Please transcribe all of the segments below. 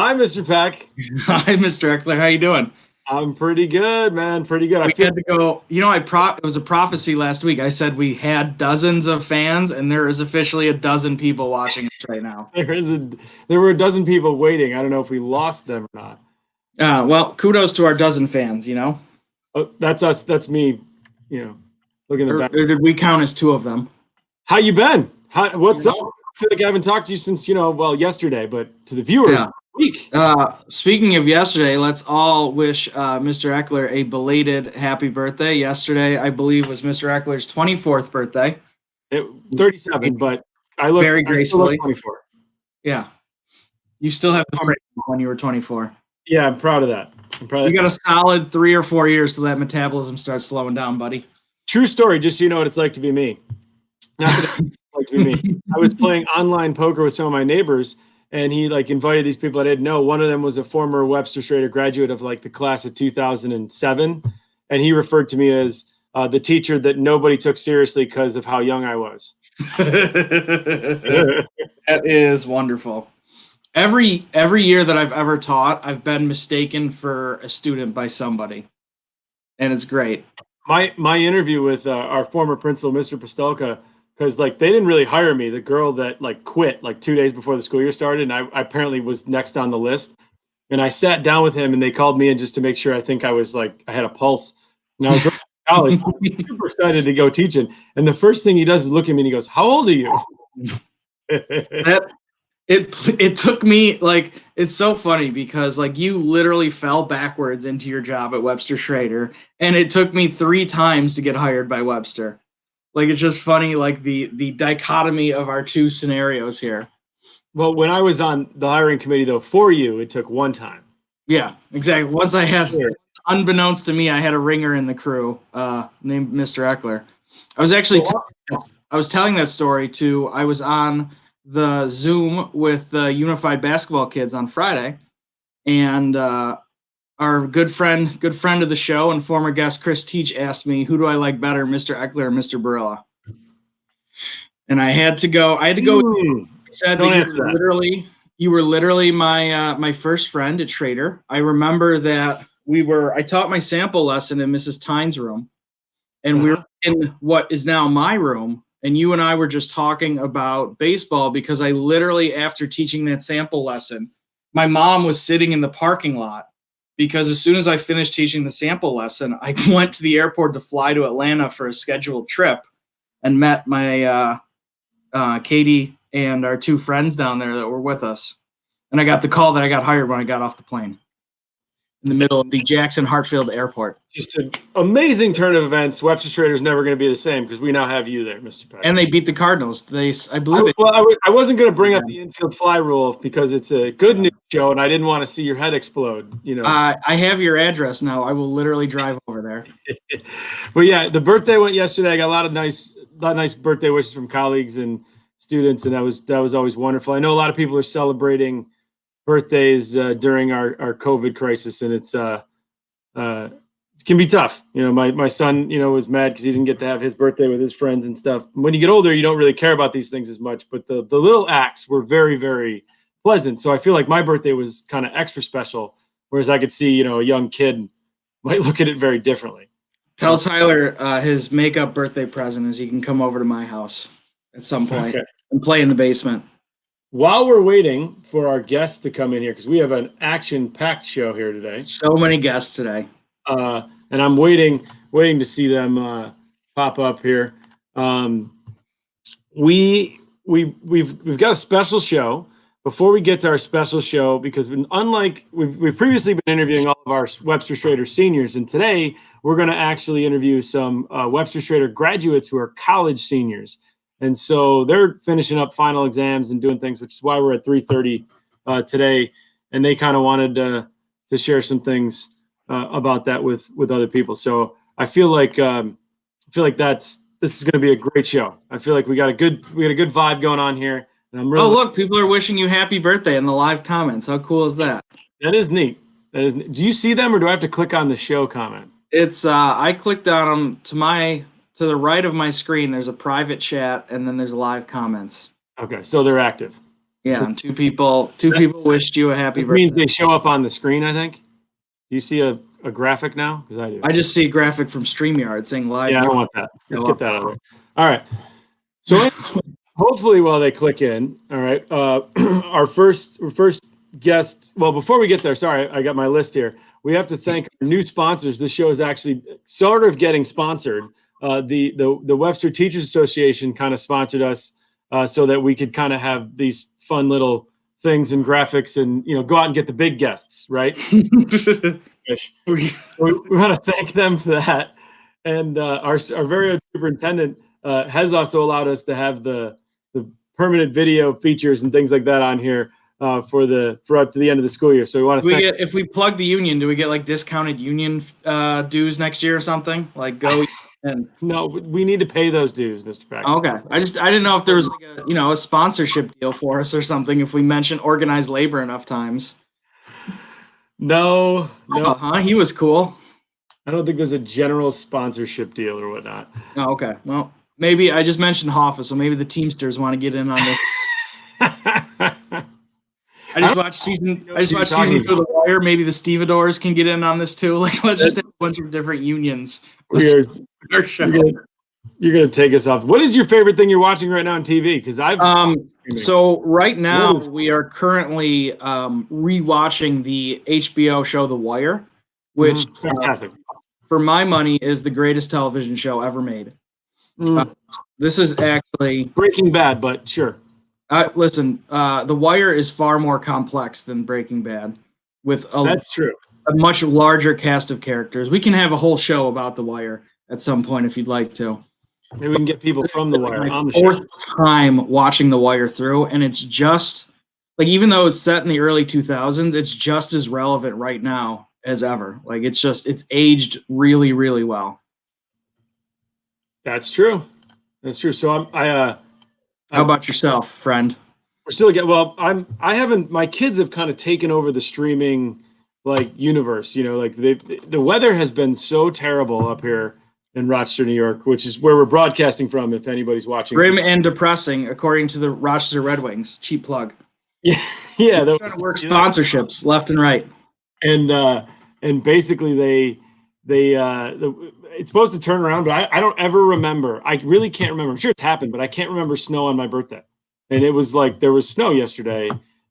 Hi, Mr. Peck. Hi, Mr. Eckler. How you doing? I'm pretty good, man. Pretty good. We had to go. It was a prophecy last week. I said we had dozens of fans, and there is officially a dozen people watching us right now. There were a dozen people waiting. I don't know if we lost them or not. Well, kudos to our dozen fans. Oh, that's us. That's me. Looking at the back. Or did we count as two of them? How you been? What's up? I feel like I haven't talked to you since yesterday, but to the viewers, week. Speaking of yesterday, let's all wish Mr. Eckler a belated happy birthday. Yesterday, I believe, was Mr. Eckler's 24th birthday. 37, but I look very gracefully. 24. Yeah, you still have the frame when you were 24. Yeah, I'm proud of that. You got a solid 3 or 4 years till that metabolism starts slowing down, buddy. True story. Just so you know what it's like to be me. Not that it's like to be me. I was playing online poker with some of my neighbors, and he invited these people I didn't know. One of them was a former Webster Schroeder graduate of the class of 2007, and he referred to me as the teacher that nobody took seriously because of how young I was. That is wonderful. Every year that I've ever taught, I've been mistaken for a student by somebody, and it's great. My interview with our former principal, Mr. Postelka, because they didn't really hire me. The girl that quit 2 days before the school year started, and I apparently was next on the list. And I sat down with him, and they called me in just to make sure. I think I was I had a pulse, and I was in college. I was super excited to go teaching. And the first thing he does is look at me and he goes, "How old are you?" It took me it's so funny because you literally fell backwards into your job at Webster Schroeder, and it took me 3 times to get hired by Webster. It's just funny, the dichotomy of our two scenarios here. Well, when I was on the hiring committee, though, for you, it took 1 time. Yeah, exactly. Once I had, unbeknownst to me, I had a ringer in the crew named Mr. Eckler. I was actually, I was telling that story I was on the Zoom with the Unified Basketball kids on Friday, and our good friend of the show and former guest Chris Teach asked me, who do I like better, Mr. Eckler or Mr. Barilla? And I had to go. I said that you were literally my first friend at Schroeder. I remember that I taught my sample lesson in Mrs. Tynes' room, and we were in what is now my room. And you and I were just talking about baseball because I literally, after teaching that sample lesson, my mom was sitting in the parking lot because as soon as I finished teaching the sample lesson, I went to the airport to fly to Atlanta for a scheduled trip and met my Katie and our 2 friends down there that were with us. And I got the call that I got hired when I got off the plane in the middle of the Jackson Hartfield Airport. Just an amazing turn of events. Webster Schroeder is never going to be the same because we now have you there, Mr. Peck. And they beat the Cardinals. I wasn't going to bring up the infield fly rule because it's a good news show, and I didn't want to see your head explode. I have your address now. I will literally drive over there. But yeah, the birthday went yesterday. I got a lot of nice birthday wishes from colleagues and students, and that was always wonderful. I know a lot of people are celebrating birthdays during our COVID crisis, and it can be tough. My son, was mad because he didn't get to have his birthday with his friends and stuff. When you get older, you don't really care about these things as much, but the little acts were very, very pleasant. So I feel like my birthday was kind of extra special, whereas I could see, a young kid might look at it very differently. Tell Tyler his makeup birthday present is he can come over to my house at some point and play in the basement. While we're waiting for our guests to come in here, because we have an action-packed show here today. So many guests today. And I'm waiting to see them pop up here. We've got a special show. Before we get to our special show, because unlike we've previously been interviewing all of our Webster Schroeder seniors, and today we're going to actually interview some Webster Schroeder graduates who are college seniors. And so they're finishing up final exams and doing things, which is why we're at 3:30 today. And they kind of wanted to share some things about that with other people. So I feel like this is going to be a great show. I feel like we got a good vibe going on here. And I'm really look, people are wishing you happy birthday in the live comments. How cool is that? That is neat. Do you see them, or do I have to click on the show comment? It's I clicked on them to the right of my screen. There's a private chat, and then there's live comments. Okay, so they're active. Yeah, and two people wished you a happy This birthday. means they show up on the screen, I think. Do you see a graphic now? Because I do. I just see a graphic from StreamYard saying live. Yeah, I don't want that. Let's get that out of there. All right. So hopefully while they click in, all right, our first guest. Well, before we get there, sorry, I got my list here. We have to thank our new sponsors. This show is actually sort of getting sponsored. The Webster Teachers Association kind of sponsored us so that we could kind of have these fun little things and graphics and go out and get the big guests, right? we want to thank them for that. And our very own superintendent has also allowed us to have the permanent video features and things like that on here for up to the end of the school year. So we want to if we plug the union, do we get like discounted union dues next year or something? Like go and no, we need to pay those dues, Mr. Pack. Okay. I didn't know if there was like a sponsorship deal for us or something if we mention organized labor enough times. No. He was cool. I don't think there's a general sponsorship deal or whatnot. Oh, okay. Well, maybe I just mentioned Hoffa, so maybe the Teamsters want to get in on this. I just watched season 2 of The Wire. Maybe the Stevedores can get in on this too. Like, let's just have a bunch of different unions. You're gonna take us off. What is your favorite thing you're watching right now on TV? Because so right now we are currently rewatching the HBO show The Wire, which fantastic. For my money is the greatest television show ever made. This is actually Breaking Bad, but sure. Listen, The Wire is far more complex than Breaking Bad, with that's true. A much larger cast of characters. We can have a whole show about The Wire at some point if you'd like to. Maybe we can get people from The Wire on the show. Fourth time watching The Wire through, and it's just like, even though it's set in the early 2000s, it's just as relevant right now as ever. Like, it's aged really, really well. That's true. So how about yourself, friend? We're still my kids have kind of taken over the streaming universe. Like the weather has been so terrible up here in Rochester, New York, which is where we're broadcasting from. If anybody's watching, grim and depressing, according to the Rochester Red Wings. Cheap plug. Yeah. Trying to work sponsorships left and right. And basically it's supposed to turn around, but I don't ever remember. I really can't remember. I'm sure it's happened, but I can't remember snow on my birthday. And it was like there was snow yesterday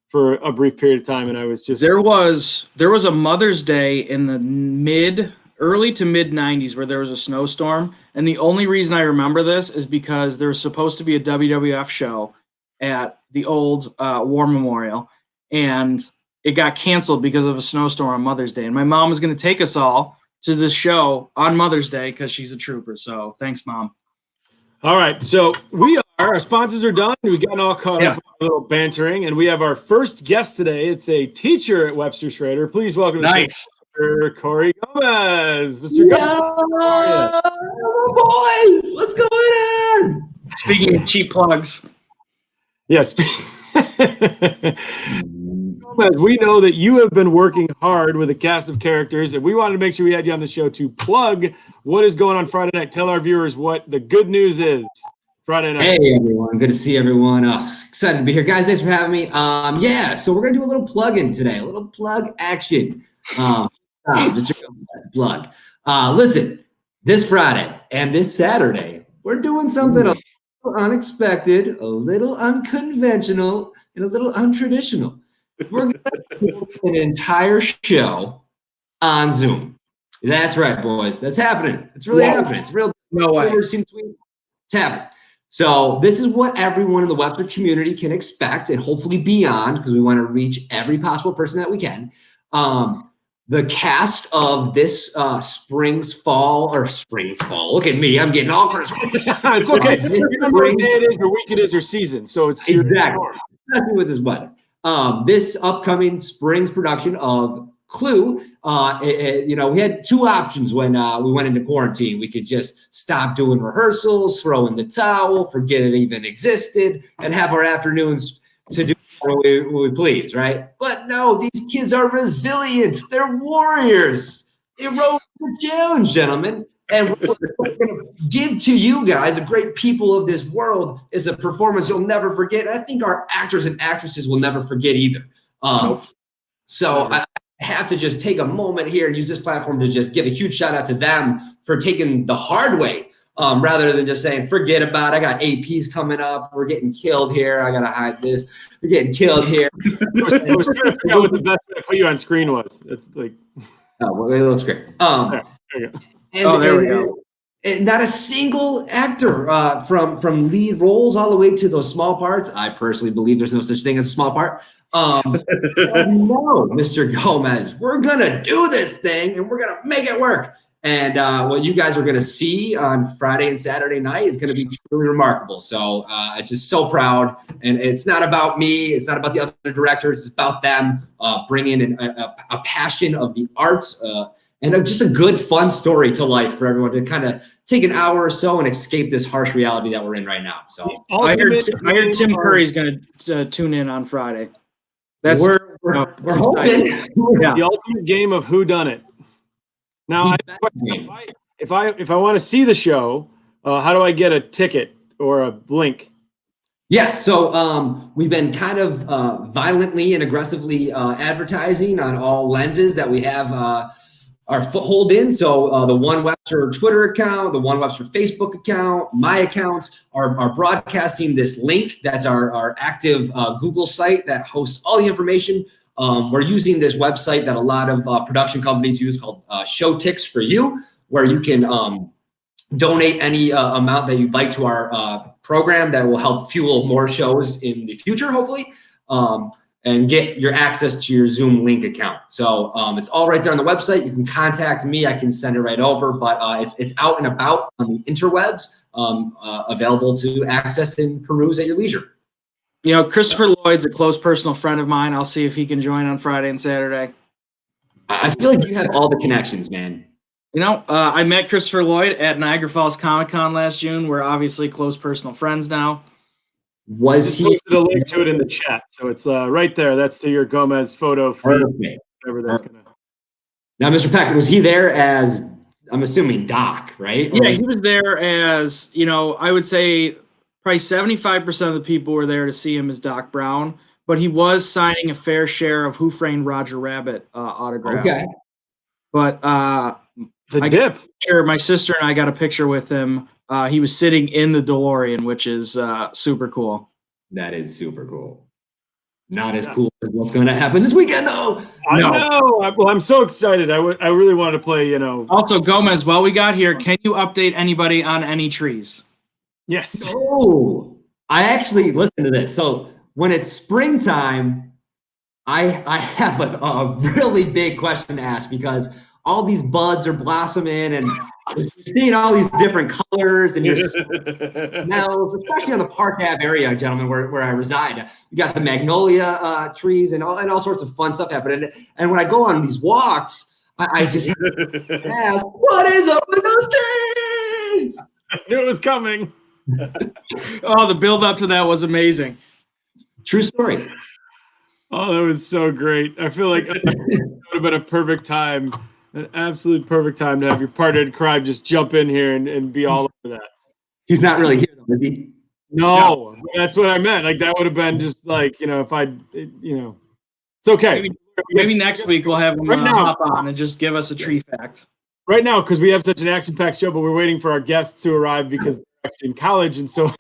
for a brief period of time, and I was just there was a Mother's Day in the early to mid 90s where there was a snowstorm, and the only reason I remember this is because there was supposed to be a WWF show at the old War Memorial, and it got canceled because of a snowstorm on Mother's Day. And my mom was going to take us all to this show on Mother's Day because she's a trooper. So thanks, Mom. All right. So our sponsors are done. We got all caught up with a little bantering, and we have our first guest today. It's a teacher at Webster Schroeder. Please welcome Mr. Corey Gomez. Mr. Gomez. Boys, what's going on? Speaking of cheap plugs. Yes. We know that you have been working hard with a cast of characters, and we wanted to make sure we had you on the show to plug what is going on Friday night. Tell our viewers what the good news is Friday night. Hey, everyone. Good to see everyone. Excited to be here. Guys, thanks for having me. So we're going to do a little plug-in today, a little plug action. Mr. Plug. Listen, this Friday and this Saturday, we're doing something a little unexpected, a little unconventional, and a little untraditional. We're going to do an entire show on Zoom. That's right, boys. That's happening. It's really happening. It's real. No way. It's happening. So this is what everyone in the Webster community can expect, and hopefully beyond, because we want to reach every possible person that we can. The cast of this spring's fall. Look at me. I'm getting all crazy. It's okay. Remember what day it is, or week it is, or season. So it's exactly with this weather. This upcoming spring's production of Clue, we had two options when we went into quarantine. We could just stop doing rehearsals, throw in the towel, forget it even existed, and have our afternoons to do what we please, right? But no, these kids are resilient. They're warriors. They rose to the challenge, gentlemen. And what we're going to give to you guys, the great people of this world, is a performance you'll never forget. And I think our actors and actresses will never forget either. So I have to just take a moment here and use this platform to just give a huge shout out to them for taking the hard way, rather than just saying, forget about it. I got APs coming up. We're getting killed here. I got to hide this. We're getting killed here. I was trying to figure out what the best way to put you on screen was. It's like, oh, well, it looks great. there you go. There we go. And not a single actor from lead roles all the way to those small parts. I personally believe there's no such thing as a small part. No, Mr. Gomez, we're gonna do this thing and we're gonna make it work. And what you guys are gonna see on Friday and Saturday night is gonna be truly remarkable. So I'm just so proud. And it's not about me. It's not about the other directors. It's about them bringing in a passion of the arts and just a good, fun story to life for everyone to kind of take an hour or so and escape this harsh reality that we're in right now. So I heard Tim Curry's going to tune in on Friday. That's we're hoping. Yeah. The ultimate game of who done it. Now, if I want to see the show, how do I get a ticket or a link? Yeah, so we've been kind of violently and aggressively advertising on all lenses that we have our foothold in. So the One Webster Twitter account, the One Webster Facebook account, my accounts are broadcasting this link. That's our active Google site that hosts all the information. We're using this website that a lot of production companies use called Showtix for You, where you can donate any amount that you'd like to our program that will help fuel more shows in the future, hopefully. And get your access to your Zoom link account. So it's all right there on the website. You can contact me. I can send it right over, but it's out and about on the interwebs, available to access and peruse at your leisure. You know, Christopher Lloyd's a close personal friend of mine. I'll see if he can join on Friday and Saturday. I feel like you have all the connections, man. You know, I met Christopher Lloyd at Niagara Falls Comic Con last June. We're obviously close personal friends now. Was he posted a link to it in the chat, so it's right there. That's to your Gomez photo feed, whatever that's gonna. Now, Mr. Peck, was he there as, I'm assuming, Doc, right? Yeah, he was there as, you know, I would say probably 75% of the people were there to see him as Doc Brown, but he was signing a fair share of Who Framed Roger Rabbit autograph. Okay. But my sister and I got a picture with him. He was sitting in the DeLorean, which is super cool. That is super cool. Not as cool as what's going to happen this weekend, though. I know. Well, I'm so excited. I really want to play, you know. Also, Gomez, while we got here, can you update anybody on any trees? Yes. Oh, I actually listened to this. So when it's springtime, I have a really big question to ask, because all these buds are blossoming and you're seeing all these different colors and your smells, especially on the Park Ave area, gentlemen, where I reside. You got the magnolia trees and all sorts of fun stuff happening. And when I go on these walks, I just have to ask, what is up with those trees? I knew it was coming. Oh, the build up to that was amazing. True story. Oh, that was so great. I feel like it would have been a perfect time. An absolute perfect time to have your partner in crime just jump in here and be all over that. He's not really here, though, is he? No, that's what I meant. Like, that would have been just like, you know, if it's okay. Maybe next week we'll have him hop on and just give us a tree fact. Right now, because we have such an action-packed show, but we're waiting for our guests to arrive because they're actually in college. And so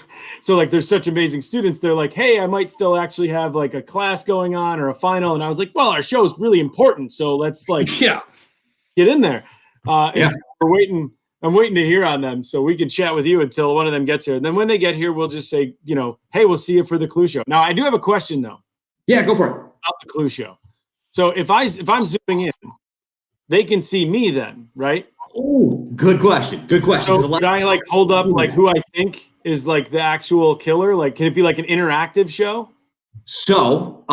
like, there's such amazing students. They're like, hey, I might still actually have like a class going on or a final. And I was like, well, our show is really important. So let's get in there. And so we're waiting. I'm waiting to hear on them so we can chat with you until one of them gets here. And then when they get here, we'll just say, you know, hey, we'll see you for the Clue Show. Now, I do have a question, though. Yeah, go for it. About the Clue Show. So if I'm zooming in, they can see me then, right? Oh, good question. Good question. So can I like hold up like who I think is like the actual killer? Like, can it be like an interactive show? So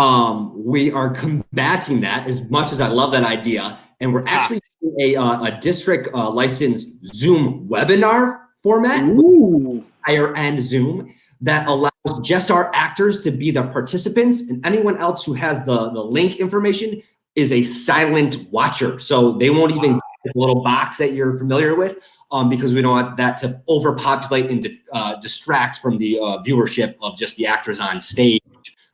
we are combating that as much as I love that idea. And we're actually doing a district licensed Zoom webinar format, higher end Zoom, that allows just our actors to be the participants, and anyone else who has the link information is a silent watcher. So they won't even get the little box that you're familiar with. because we don't want that to overpopulate and distract from the viewership of just the actors on stage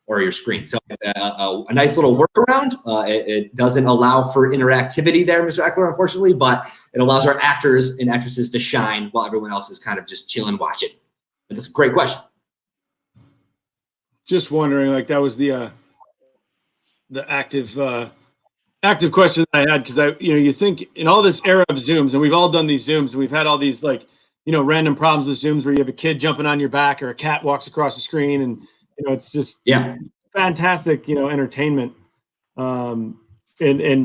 or your screen. So it's a nice little workaround. It doesn't allow for interactivity there, Mr. Eckler, unfortunately, but it allows our actors and actresses to shine while everyone else is kind of just chilling, watching. But that's a great question. Just wondering, like that was the active question that I had, because you think in all this era of Zooms, and we've all done these Zooms, and we've had all these random problems with Zooms where you have a kid jumping on your back or a cat walks across the screen, and it's just fantastic, entertainment. And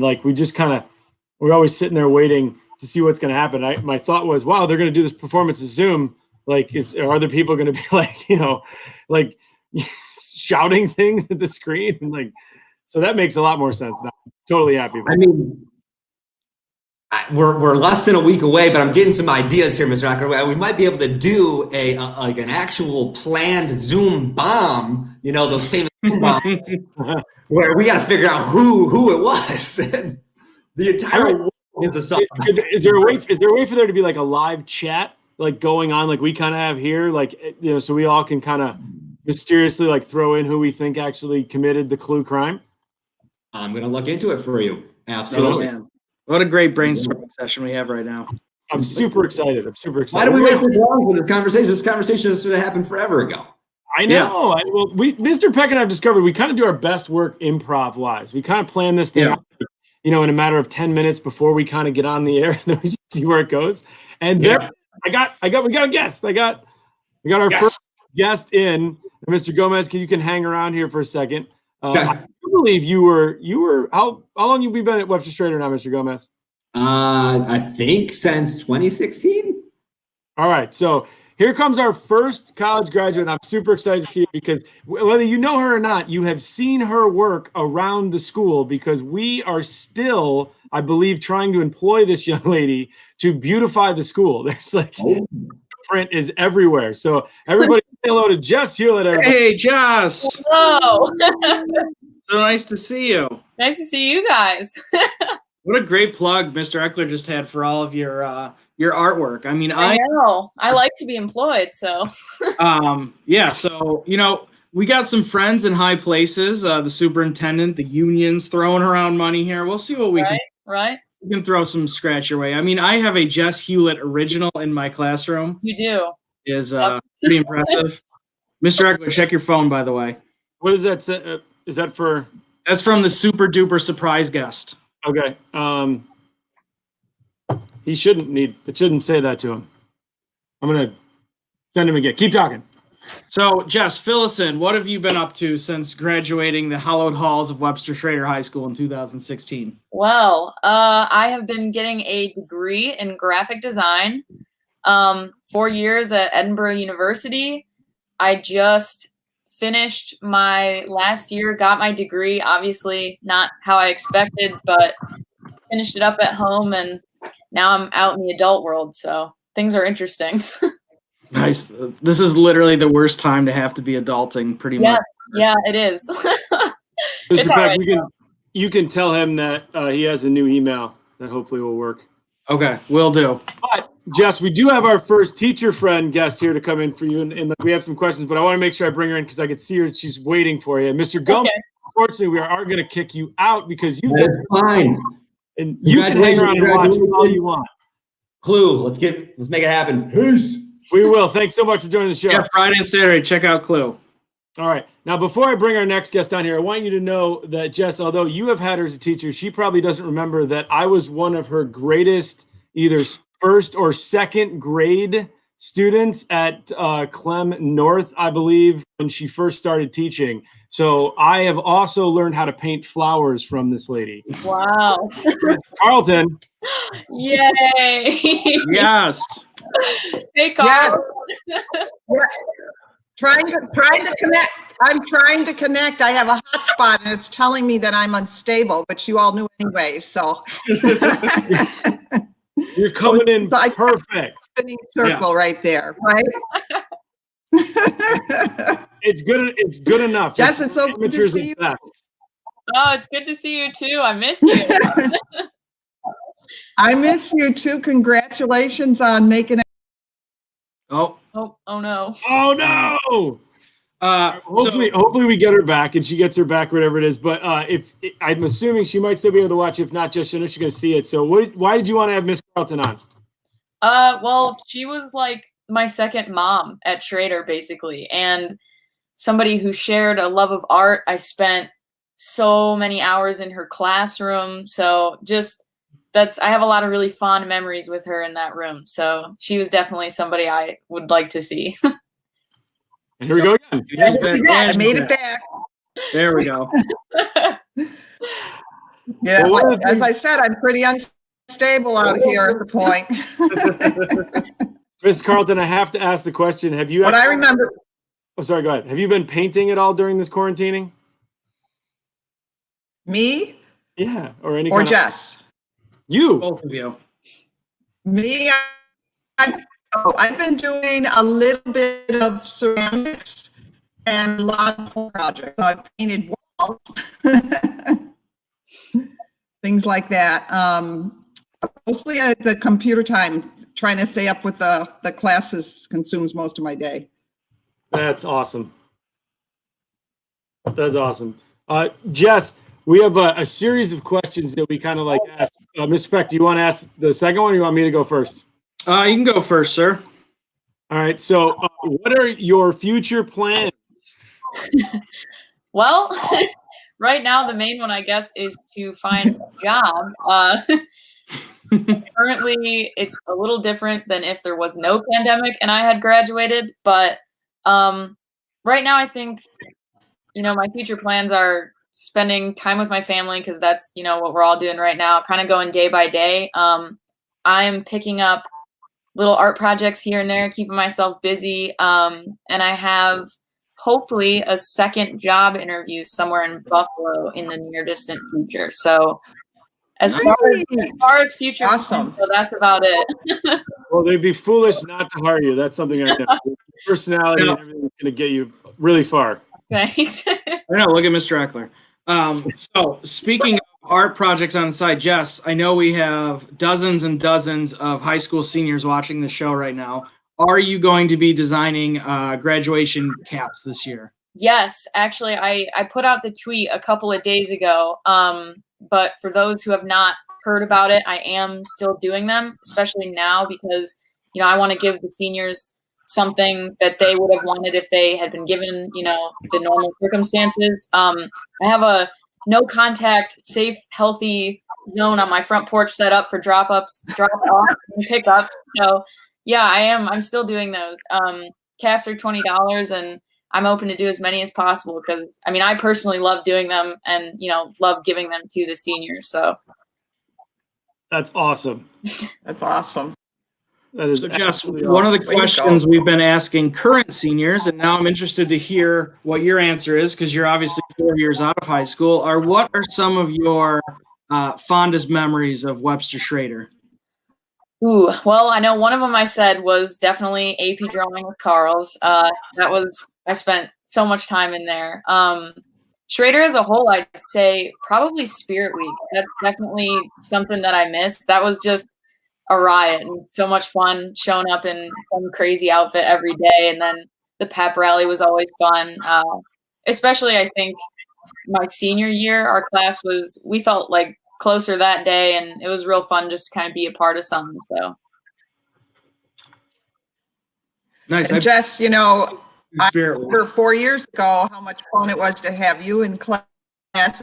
like we just we're always sitting there waiting to see what's going to happen. My thought was, wow, they're going to do this performance as Zoom. Like, are other people going to be like shouting things at the screen? And so that makes a lot more sense now. Totally happy about we're less than a week away, but I'm getting some ideas here, Mr. Acker. We might be able to do an actual planned Zoom bomb, those famous Zoom bombs, where we got to figure out who it was. The entire world is a something. Is there a way for there to be like a live chat going on like we kind of have here, so we all can kind of mysteriously throw in who we think actually committed the clue crime? I'm going to look into it for you. Absolutely. Oh, man. What a great brainstorming session we have right now. I'm super excited. Why do we wait this long for this conversation? This conversation should have happened forever ago. I know. Yeah. Mr. Peck and I have discovered we kind of do our best work improv-wise. We kind of plan this thing out, in a matter of 10 minutes before we kind of get on the air, and then we see where it goes. And there, we got a guest. We got our first guest in. Mr. Gomez, you can hang around here for a second. I believe you were how long have you been at Webster Schroeder now, Mr. Gomez? I think since 2016. All right, so here comes our first college graduate. I'm super excited to see it because whether you know her or not, you have seen her work around the school, because we are still, I believe, trying to employ this young lady to beautify the school. There's print is everywhere. So everybody say hello to Jess Hewlett. Everybody. Hey, Jess. Hello. So nice to see you. Nice to see you guys. What a great plug Mr. Eckler just had for all of your artwork. I mean, I know. I like to be employed, so. So, we got some friends in high places, the superintendent, the unions throwing around money here. We'll see what we can. Right. We can throw some scratch your way. I mean, I have a Jess Hewlett original in my classroom. You do. Is pretty impressive. Mr. Eckler, check your phone, by the way. What is that? Is that for? That's from the super duper surprise guest. Okay. It shouldn't say that to him. I'm going to send him again. Keep talking. So, Jess, fill us in. What have you been up to since graduating the hallowed halls of Webster Schroeder High School in 2016? Well, I have been getting a degree in graphic design, 4 years at Edinburgh University. I just finished my last year, got my degree, obviously not how I expected, but finished it up at home, and now I'm out in the adult world, so things are interesting. Nice. This is literally the worst time to have to be adulting, pretty much. Yeah, it is. It's all right. You can tell him that he has a new email that hopefully will work. Okay, will do. But, Jess, we do have our first teacher friend guest here to come in for you, and we have some questions, but I want to make sure I bring her in because I could see her. She's waiting for you. Mr. Gomez, Unfortunately, we are going to kick you out because you've done fine. And you can hang around and watch all you want. Clue, let's make it happen. Peace. We will. Thanks so much for joining the show. Yeah, Friday and Saturday. Check out Clue. All right. Now, before I bring our next guest on here, I want you to know that, Jess, although you have had her as a teacher, she probably doesn't remember that I was one of her greatest either first or second grade students at Clem North, I believe, when she first started teaching. So I have also learned how to paint flowers from this lady. Wow. Carlton. Yay. Yes. Hey, Carl. Yes. Yeah. Trying to connect. I'm trying to connect. I have a hotspot and it's telling me that I'm unstable, but you all knew anyway, so. You're coming in so perfect. Circle right there, right? It's good enough. Yes, it's so good to see you. Oh, it's good to see you too. I miss you. I miss you too. Congratulations on making it. Oh, Oh no. Oh no! Hopefully, so hopefully we get her back and she gets her back, whatever it is. But if I'm assuming she might still be able to watch. If not, just I know she's going to see it. So, why did you want to have Miss Carlton on? Well, she was like my second mom at Schroeder, basically, and somebody who shared a love of art. I spent so many hours in her classroom. So I have a lot of really fond memories with her in that room. So she was definitely somebody I would like to see. And here we go again. I made it back. there we go. Yeah, Well, one of the as I things- said, I'm pretty unstable out here at the point. Miss Carlton, I have to ask the question: have you? What I remember, Oh, sorry. Go ahead. Have you been painting at all during this quarantining? me Yeah, or any or kind Jess? you? Both of you. Me, I've been doing a little bit of ceramics and a lot of home projects. I've painted walls, things like that. Mostly at the computer time, trying to stay up with the classes consumes most of my day. That's awesome. That's awesome. Jess, we have a series of questions that we kind of like ask. Mr. Peck, do you want to ask the second one or you want me to go first? You can go first, sir. All right. So, what are your future plans? Well, right now the main one I guess is to find a job. Currently, it's a little different than if there was no pandemic and I had graduated. But right now, I think my future plans are spending time with my family because that's what we're all doing right now. Kind of going day by day. I'm picking up little art projects here and there, keeping myself busy. And I have hopefully a second job interview somewhere in Buffalo in the near distant future. So as far as future Awesome. plans, so that's about it. Well, they'd be foolish not to hire you. That's something I know. Your personality and everything is going to get you really far. Thanks. I know. Look at Mr. Eckler. So speaking of art projects on the side, Jess, I know we have dozens and dozens of high school seniors watching the show right now. Are you going to be designing graduation caps this year? Yes, actually, I put out the tweet a couple of days ago. But for those who have not heard about it, I am still doing them, especially now because I want to give the seniors something that they would have wanted if they had been given the normal circumstances. I have a no contact, safe, healthy zone on my front porch set up for drop off, and pick up. So yeah, I'm still doing those. Caps are $20, and I'm open to do as many as possible because I personally love doing them and love giving them to the seniors. So That's awesome. That's awesome. That is So, Jess, absolutely one of the Way to go. questions we've been asking current seniors, and now I'm interested to hear what your answer is because you're obviously 4 years out of high school, are what are some of your fondest memories of Webster Schroeder? Ooh, well, I know one of them I said was definitely AP drawing with Carl's. I spent so much time in there. Schroeder as a whole, I'd say probably Spirit Week. That's definitely something that I missed. That was just a riot and so much fun showing up in some crazy outfit every day. And then the pep rally was always fun. Especially I think my senior year, our class we felt like closer that day and it was real fun just to kind of be a part of something. So Nice. And Jess, I Spirit Week. remember 4 years ago how much fun it was to have you in class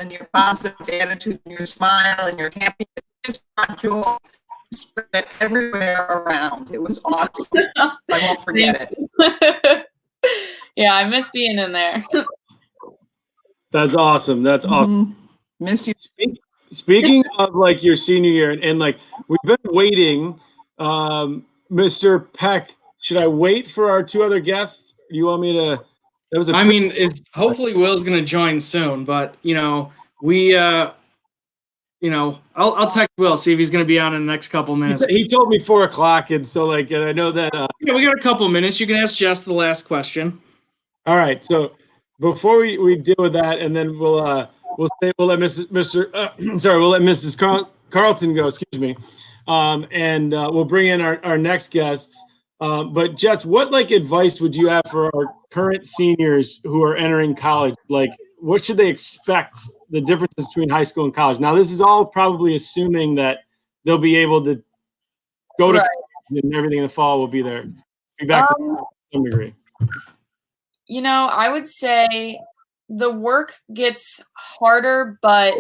and your positive attitude and your smile and your happiness. Just brought joy, spread it everywhere around. It was awesome. I won't forget it. yeah, I miss being in there. That's awesome. That's awesome. Mhm. Missed you. Speaking of like your senior year and like we've been waiting, Mr. Peck, should I wait for our two other guests? Do you want me to? That was Hopefully Will's going to join soon, but I'll text Will, see if he's going to be on in the next couple minutes. He told me 4:00, and so like, and I know that. Yeah, we got a couple minutes. You can ask Jess the last question. All right, so before we deal with that, and then we'll let Mrs. Carlton go, excuse me. And we'll bring in our next guests. But Jess, what like advice would you have for our current seniors who are entering college? Like, what should they expect the differences between high school and college? Now, this is all probably assuming that they'll be able to go to Right. college and everything in the fall will be there. Be back to some degree. You know, I would say the work gets harder, but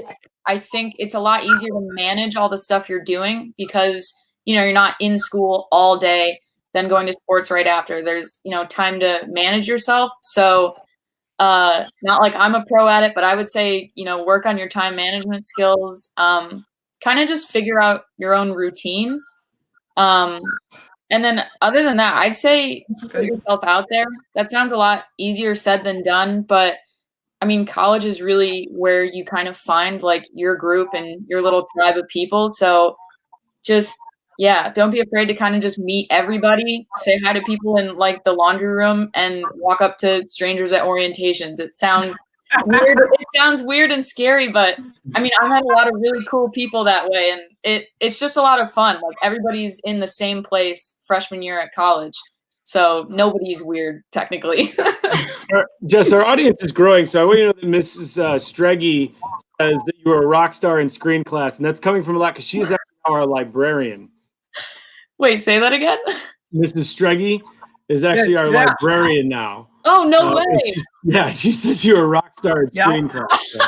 I think it's a lot easier to manage all the stuff you're doing because, you know, you're not in school all day, then going to sports right after. There's, you know, time to manage yourself. So, not like I'm a pro at it, but I would say, you know, work on your time management skills. Kind of just figure out your own routine. And then other than that, I'd say put yourself out there. That sounds a lot easier said than done, but I mean, college is really where you kind of find like your group and your little tribe of people. So just, yeah, don't be afraid to kind of just meet everybody, say hi to people in like the laundry room and walk up to strangers at orientations. It sounds weird. It sounds weird and scary, but I mean, I've had a lot of really cool people that way, and it's just a lot of fun. Like everybody's in the same place freshman year at college, so nobody's weird technically. Jess, our audience is growing, so I want you to know that Mrs. Streggy says that you were a rock star in screen class, and that's coming from a lot because she is actually our librarian. Wait, say that again. Mrs. Streggy is actually our librarian now. Oh, no way. She says you're a rock star in screen class. So.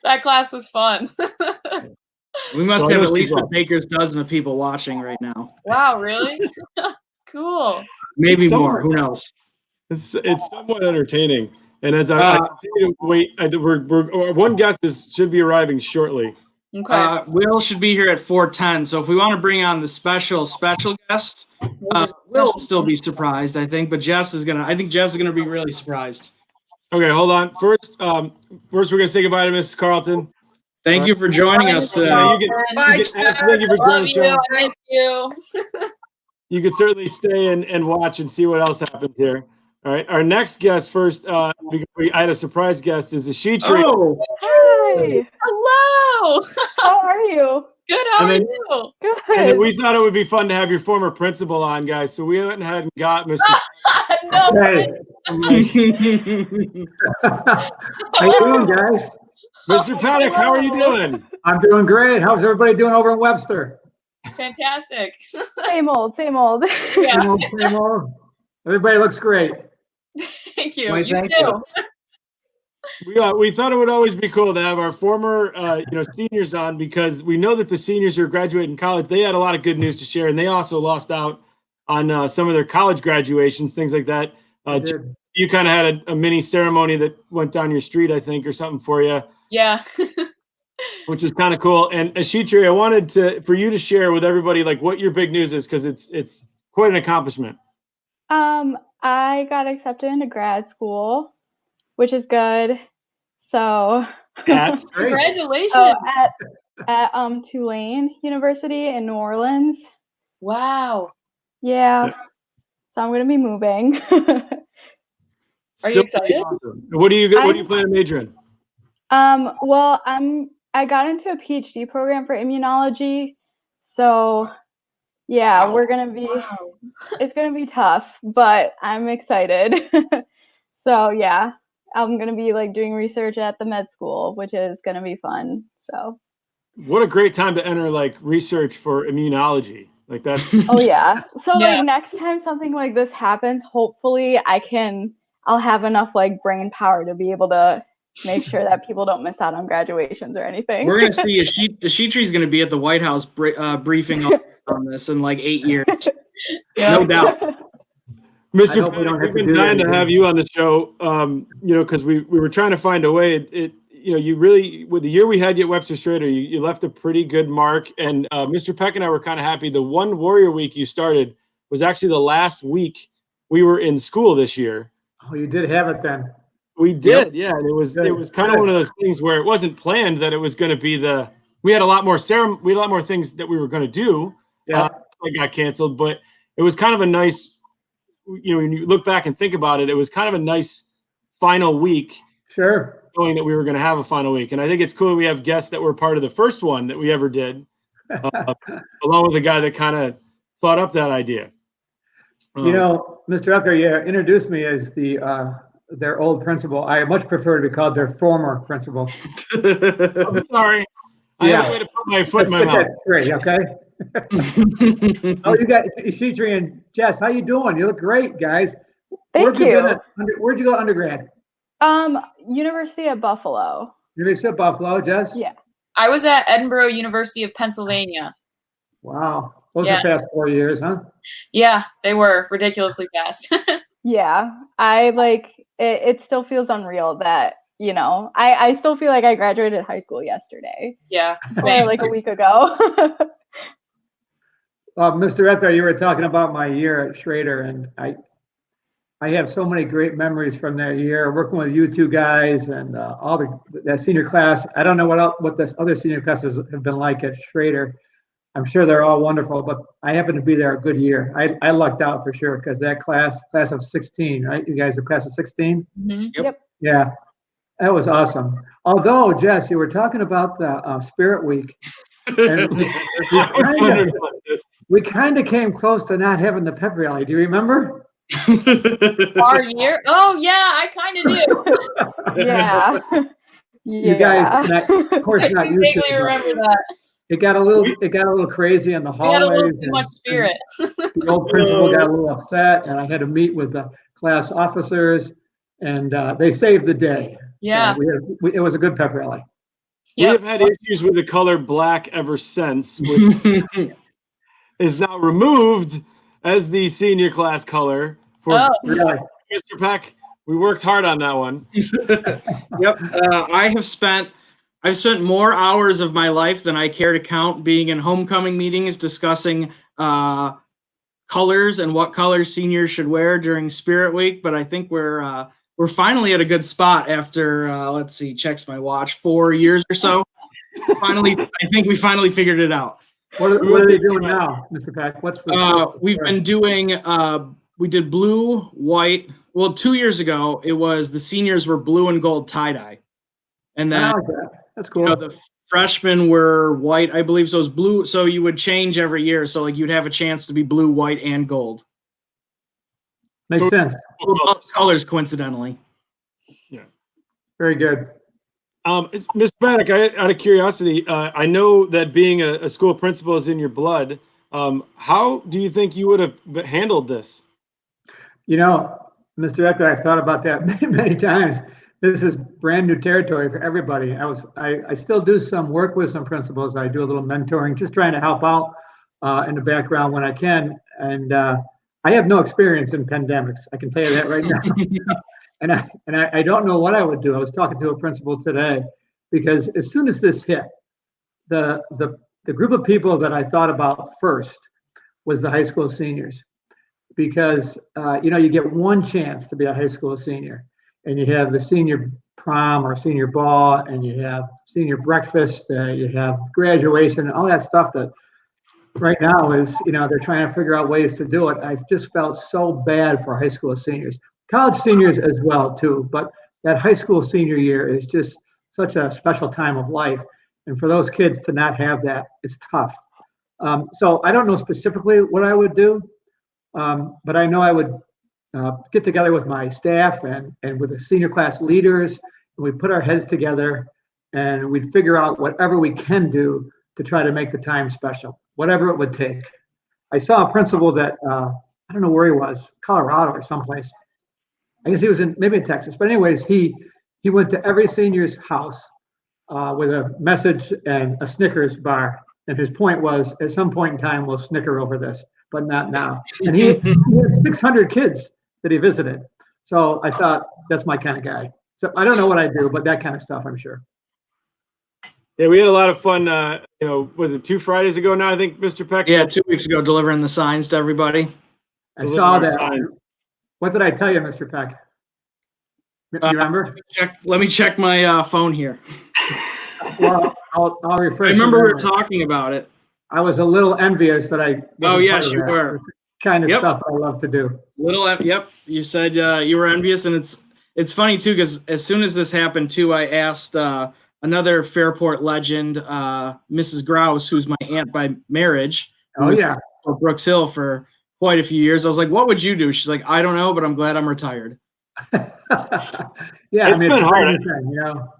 That class was fun. We must have at least a baker's dozen of people watching right now. Wow, really? Cool. Maybe more. Who knows? It's somewhat entertaining. And as I continue to wait, we're one guest should be arriving shortly. Okay. Will should be here at 4:10. So if we want to bring on the special guest, Will still be surprised, I think. But I think Jess is gonna be really surprised. Okay, hold on. First, we're gonna say goodbye to Mrs. Carlton. Thank you for joining us today. Thank you for joining the show. Thank you. You can certainly stay and watch and see what else happens here. All right, our next guest first. I had a surprise guest. Is Ashitri. Oh, Hi. Hello. How are you? Good. How are you? Good. And then we thought it would be fun to have your former principal on, guys. So we went ahead and got Mr. No. Hey. How you doing, guys? Mr. Paddock, how are you doing? I'm doing great. How's everybody doing over in Webster? Fantastic. Same old, same old. Yeah. Same old. Everybody looks great. Thank you. Why, You thank too. We thought it would always be cool to have our former seniors on because we know that the seniors who are graduating college, they had a lot of good news to share, and they also lost out on some of their college graduations, things like that. You kind of had a mini ceremony that went down your street, I think, or something for you. Yeah. Which was kind of cool. And Ashitri, I wanted for you to share with everybody like what your big news is because it's quite an accomplishment. I got accepted into grad school, which is good. So That's great. Congratulations. At Tulane University in New Orleans. Wow. Yeah. So I'm gonna be moving. Are you excited? Awesome. What do you plan to major in? Well, I got into a PhD program for immunology. So yeah, Wow. we're gonna be it's gonna be tough, but I'm excited. So yeah, I'm gonna be like doing research at the med school, which is gonna be fun. So What a great time to enter like research for immunology. Like that's oh yeah. So Yeah. like next time something like this happens, hopefully I'll have enough like brain power to be able to make sure that people don't miss out on graduations or anything. we're gonna see Ashitri's gonna be at the White House briefing on this in like 8 years. No doubt. Mr. hope we don't Paddock, have we've to been do dying to anything. have you on the show, because we were trying to find a way. You really, with the year we had you at Webster Schroeder, you left a pretty good mark. And Mr. Peck and I were kind of happy. The one Warrior Week you started was actually the last week we were in school this year. Oh, you did have it then. We did, yeah. And it was Good, kind of good. one of those things where it wasn't planned that it was going to be we had a lot more things that we were going to do. Yeah. That got canceled, but it was kind of a nice, when you look back and think about it, it was kind of a nice final week. Sure. knowing that we were going to have a final week. And I think it's cool we have guests that were part of the first one that we ever did, along with the guy that kind of thought up that idea. You know, Mr. Eckler, you introduced me as their old principal. I much prefer to be called their former principal. I'm sorry. I Yeah. had a way to put my foot in my mouth. That's great, okay? Oh, you got Ishitri and Jess, how you doing? You look great, guys. Thank you. Where'd you go undergrad? University of Buffalo. University of Buffalo, Jess? Yeah. I was at Edinburgh University of Pennsylvania. Wow. Those Yeah. are fast 4 years, huh? Yeah, they were ridiculously fast. Yeah. I like it still feels unreal that, you know, I still feel like I graduated high school yesterday. Yeah. Or like a week ago. Mr. Eckler, you were talking about my year at Schroeder, and I have so many great memories from that year, working with you two guys and all that senior class. I don't know what the other senior classes have been like at Schroeder. I'm sure they're all wonderful, but I happened to be there a good year. I lucked out for sure because that class of 16, right? You guys are class of 16? Mm-hmm. Yep. Yeah, that was awesome. Although, Jess, you were talking about the Spirit Week. And we kind of came close to not having the pep rally. Do you remember? Our year? Oh yeah, I kind of do. Yeah. You guys, of course, I not can you two. vaguely remember that. It got a little crazy in the We had a hallways. little too much spirit. The old principal got a little upset, and I had to meet with the class officers, and they saved the day. Yeah. So it was a good pep rally. We have had issues with the color black ever since, which is now removed as the senior class color for Really. Mr. Peck. We worked hard on that one. Yep. I've spent more hours of my life than I care to count being in homecoming meetings discussing colors and what colors seniors should wear during Spirit Week. But I think we're finally at a good spot after let's see, checks my watch, 4 years or so. I think we finally figured it out. What are they doing now, Mr. Peck? We've been doing we did blue, white. Well, 2 years ago, it was the seniors were blue and gold tie-dye. And then I like that. That's cool. the freshmen were white, I believe. So it was blue. So you would change every year. So like you'd have a chance to be blue, white, and gold. Makes sense. Colors, coincidentally. Yeah. Very good. Ms. Bannock, out of curiosity, I know that being a school principal is in your blood. How do you think you would have handled this? You know, Mr. Eckler, I've thought about that many times. This is brand new territory for everybody. I still do some work with some principals. I do a little mentoring, just trying to help out in the background when I can. And I have no experience in pandemics. I can tell you that right now. and I don't know what I would do. I was talking to a principal today because as soon as this hit, the group of people that I thought about first was the high school seniors, because you get one chance to be a high school senior, and you have the senior prom or senior ball, and you have senior breakfast, you have graduation, all that stuff that right now is, they're trying to figure out ways to do it. I've just felt so bad for high school seniors, college seniors as well too, but that high school senior year is just such a special time of life. And for those kids to not have that, it's tough. So I don't know specifically what I would do, but I know I would get together with my staff and with the senior class leaders, and we'd put our heads together and we'd figure out whatever we can do to try to make the time special, whatever it would take. I saw a principal that, I don't know where he was, Colorado or someplace. I guess he was maybe in Texas, but anyways, he went to every senior's house with a message and a Snickers bar. And his point was, at some point in time, we'll snicker over this, but not now. And he had 600 kids that he visited. So I thought, that's my kind of guy. So I don't know what I do, but that kind of stuff, I'm sure. Yeah, we had a lot of fun. Was it 2 Fridays ago now, I think, Mr. Peck? Yeah, 2 weeks ago, delivering the signs to everybody. I saw that. What did I tell you, Mr. Peck? You remember? Let me check my phone here. Well, I'll refresh. I remember we were talking about it. I was a little envious that I. Oh yes, you were. Kind of stuff I love to do. Yep. You said you were envious, and it's funny too, because as soon as this happened too, I asked another Fairport legend, Mrs. Grouse, who's my aunt by marriage. Oh yeah. At Brooks Hill for quite a few years. I was like, what would you do? She's like, I don't know, but I'm glad I'm retired. Yeah, It's I mean, been it's a hard. great thing, you know.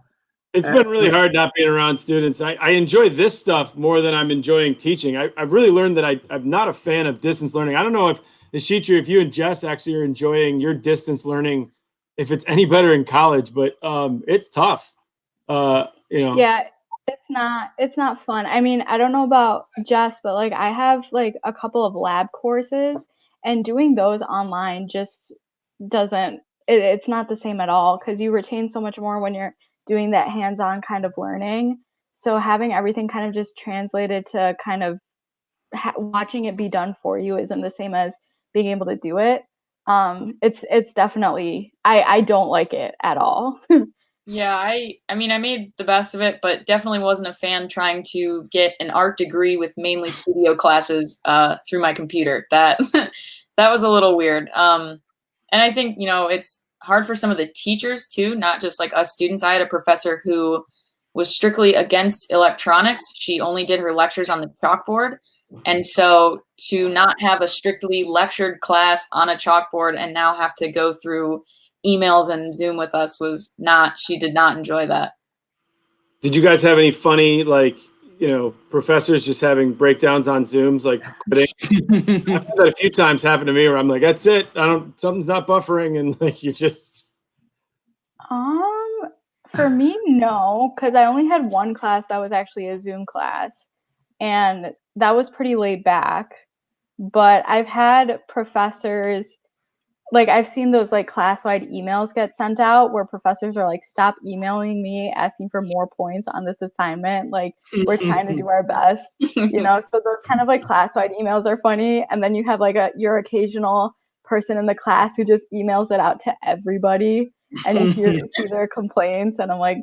It's been really hard not being around students. I enjoy this stuff more than I'm enjoying teaching. I've really learned that I'm not a fan of distance learning. I don't know if Ishitri, if you and Jess actually are enjoying your distance learning, if it's any better in college, but it's tough. Yeah, it's not fun. I mean, I don't know about Jess, but like I have like a couple of lab courses, and doing those online just doesn't it's not the same at all, because you retain so much more when you're doing that hands-on kind of learning. So having everything kind of just translated to kind of watching it be done for you isn't the same as being able to do it. It's definitely I don't like it at all. Yeah, I mean, I made the best of it, but definitely wasn't a fan trying to get an art degree with mainly studio classes through my computer. That that was a little weird. And I think, it's hard for some of the teachers too, not just like us students. I had a professor who was strictly against electronics. She only did her lectures on the chalkboard. And so to not have a strictly lectured class on a chalkboard and now have to go through emails and Zoom with us she did not enjoy that. Did you guys have any funny, professors just having breakdowns on Zooms, like quitting? I've had that a few times happen to me where I'm like, that's it. Something's not buffering. And like, you just. For me, no, because I only had one class that was actually a Zoom class, and that was pretty laid back. But I've had professors, like I've seen those like class-wide emails get sent out where professors are like, stop emailing me asking for more points on this assignment. Like we're trying to do our best, so those kind of like class-wide emails are funny. And then you have like your occasional person in the class who just emails it out to everybody, and you see their complaints, and I'm like,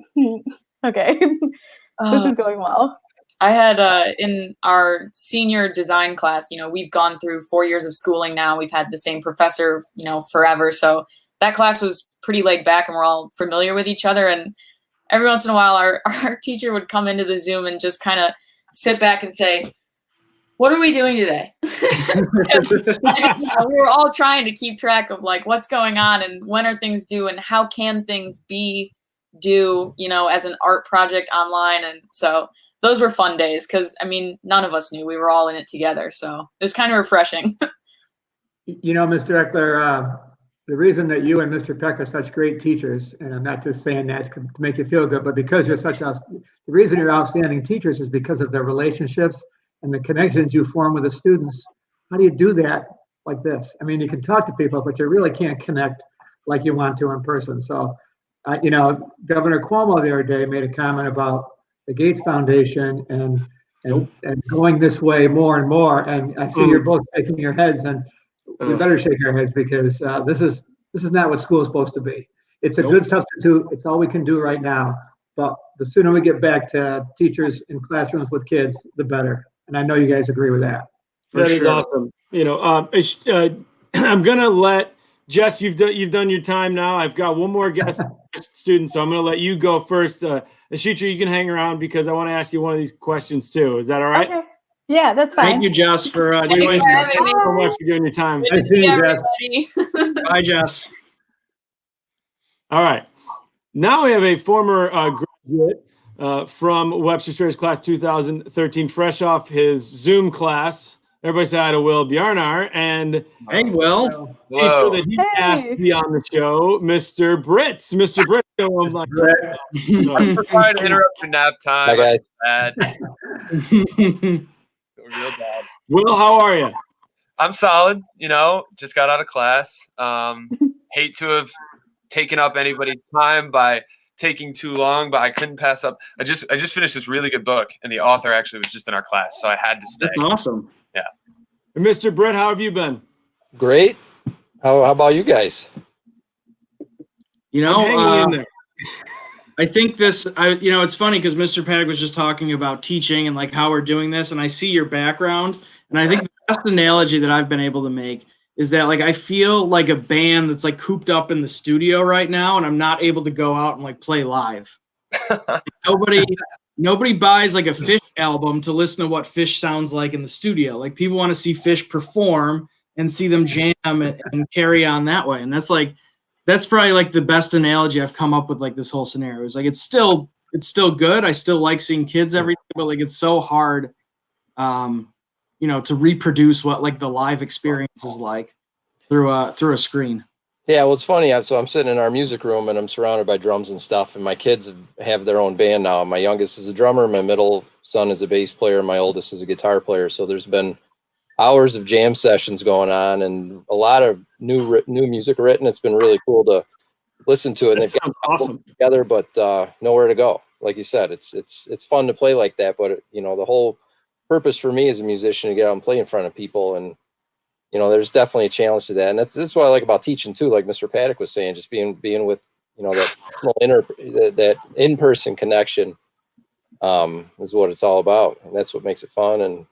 okay, this is going well. I had in our senior design class, we've gone through 4 years of schooling now. We've had the same professor, forever. So that class was pretty laid back and we're all familiar with each other. And every once in a while, our teacher would come into the Zoom and just kind of sit back and say, what are we doing today? And, we were all trying to keep track of like what's going on and when are things due and how can things be due, as an art project online. And so those were fun days because, none of us knew. We were all in it together. So it was kind of refreshing. Mr. Eckler, the reason that you and Mr. Peck are such great teachers, and I'm not just saying that to make you feel good, but because the reason you're outstanding teachers is because of the relationships and the connections you form with the students. How do you do that like this? You can talk to people, but you really can't connect like you want to in person. So, Governor Cuomo the other day made a comment about the Gates Foundation and going this way more and more. And I see you're both shaking your heads, and we better shake our heads because this is not what school is supposed to be. It's a good substitute. It's all we can do right now. But the sooner we get back to teachers in classrooms with kids, the better. And I know you guys agree with that. That is awesome. I'm gonna let Jess. You've done your time now. I've got one more guest student, so I'm gonna let you go first. Ashitra, you can hang around because I want to ask you one of these questions too. Is that all right? Okay. Yeah, that's fine. Thank you, Jess, for doing Thank you so much for doing your time. Good to see everybody. Bye, Jess. All right. Now we have a former graduate from Webster Schroeder's class 2013, fresh off his Zoom class. Everybody say hi to Will Bjarnar. And hey, Will. Teacher that he asked to be on the show, Mr. Britz. Mr. Britz. So I'm like, I'm trying to interrupt your nap time. Hi, guys. Bad. Real bad. Will, how are you? I'm solid. Just got out of class. Hate to have taken up anybody's time by taking too long, but I couldn't pass up. I just finished this really good book, and the author actually was just in our class, so I had to stay. That's awesome. Yeah. And Mr. Britt, how have you been? Great. How about you guys? Hanging in there. I think it's funny because Mr. Pag was just talking about teaching and like how we're doing this, and I see your background, and I think the best analogy that I've been able to make is that like I feel like a band that's like cooped up in the studio right now, and I'm not able to go out and like play live. Nobody buys like a Fish album to listen to what Fish sounds like in the studio. Like people want to see Fish perform and see them jam and carry on that way. And that's probably like the best analogy I've come up with like this whole scenario. It's like it's still good. I still like seeing kids every day, but like it's so hard to reproduce what like the live experience is like through a screen. Yeah, well, it's funny. So I'm sitting in our music room and I'm surrounded by drums and stuff. And my kids have their own band now. My youngest is a drummer. My middle son is a bass player. My oldest is a guitar player. So there's been hours of jam sessions going on and a lot of new music written. It's been really cool to listen to it. And they've got awesome together, but nowhere to go. Like you said, it's fun to play like that. But the whole purpose for me as a musician to get out and play in front of people, and there's definitely a challenge to that. And that's what I like about teaching too. Like Mr. Paddock was saying, just being with that in-person connection is what it's all about, and that's what makes it fun. And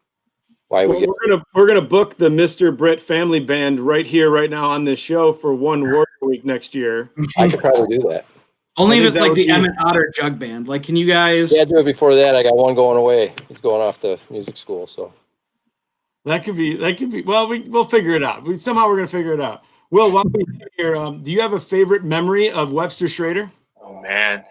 why we're gonna book the Mr. Britt family band right here, right now on this show for one Warrior Week next year. I could probably do that. Only if it's like the Emmett Otter Jug Band. Like, can you guys? Yeah, do it before that. I got one going away. He's going off to music school, so that could be. Well, we'll figure it out. Somehow we're gonna figure it out. Will, while we're here, do you have a favorite memory of Webster Schroeder? Oh man,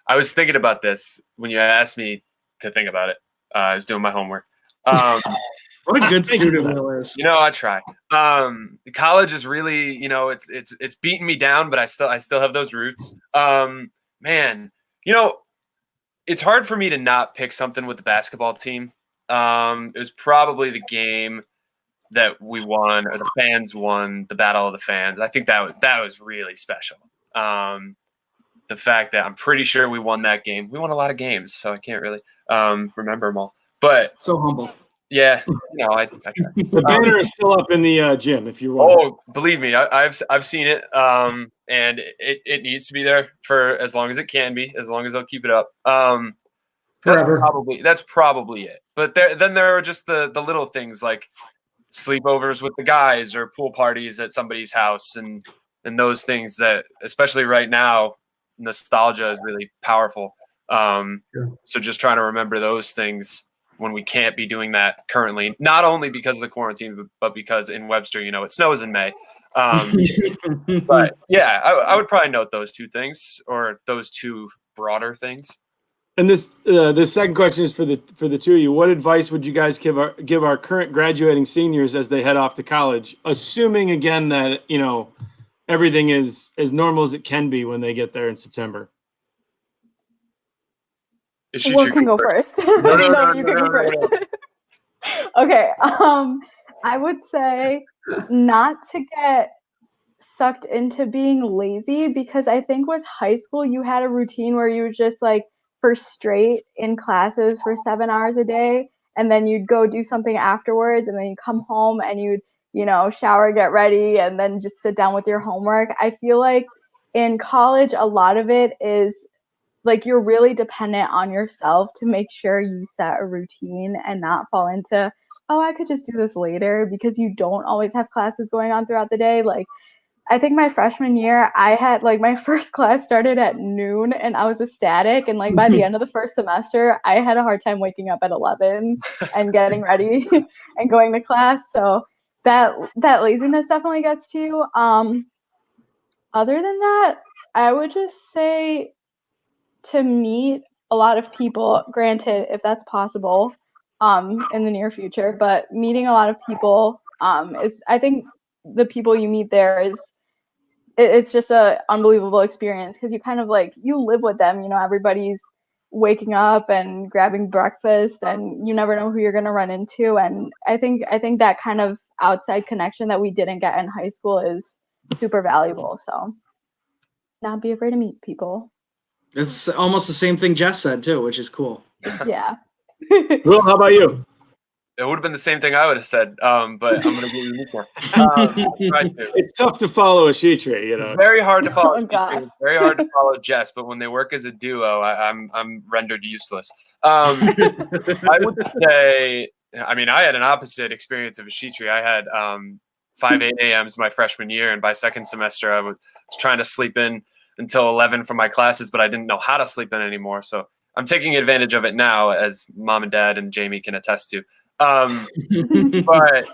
I was thinking about this when you asked me to think about it. I was doing my homework. What a good student Will is. I try. College is really, it's beating me down, but I still have those roots. Man, it's hard for me to not pick something with the basketball team. It was probably the game that we won, or the fans won, the Battle of the Fans. I think that was really special. The fact that I'm pretty sure we won that game. We won a lot of games, so I can't really remember them all. But so humble. Yeah, I try. The banner is still up in the gym if you want. Oh, believe me, I've seen it, and it needs to be there for as long as it can be, as long as they'll keep it up. That's probably it. But then there are just the little things like sleepovers with the guys or pool parties at somebody's house, and those things that, especially right now, nostalgia is really powerful. So just trying to remember those things when we can't be doing that currently, not only because of the quarantine, but because in Webster, it snows in May. But yeah, I would probably note those two things, or those two broader things. And this second question is for the two of you. What advice would you guys give our current graduating seniors as they head off to college, assuming again that everything is as normal as it can be when they get there in September? Will can go first. No, you can go first. Okay. I would say not to get sucked into being lazy, because I think with high school you had a routine where you were just like for straight in classes for 7 hours a day, and then you'd go do something afterwards, and then you come home and you'd shower, get ready, and then just sit down with your homework. I feel like in college a lot of it is like you're really dependent on yourself to make sure you set a routine and not fall into, oh, I could just do this later, because you don't always have classes going on throughout the day. Like, I think my freshman year, I had like my first class started at noon and I was ecstatic. And like by the end of the first semester, I had a hard time waking up at 11 and getting ready and going to class. So that laziness definitely gets to you. Other than that, I would just say to meet a lot of people, granted, if that's possible, in the near future, but meeting a lot of people is, I think the people you meet there it's just a unbelievable experience, because you kind of like, you live with them, everybody's waking up and grabbing breakfast, and you never know who you're going to run into. And I think that kind of outside connection that we didn't get in high school is super valuable. So not be afraid to meet people. It's almost the same thing Jess said too, which is cool. Yeah. Will, how about you? It would have been the same thing I would have said, but I'm going to give you a new one. It's tough to follow a she tree, Very hard to follow. Gosh. Very hard to follow Jess, but when they work as a duo, I'm rendered useless. I would say, I had an opposite experience of a she tree. I had 8 a.m.s my freshman year, and by second semester I was trying to sleep in until 11 from my classes, but I didn't know how to sleep in anymore. So I'm taking advantage of it now, as mom and dad and Jamie can attest to. But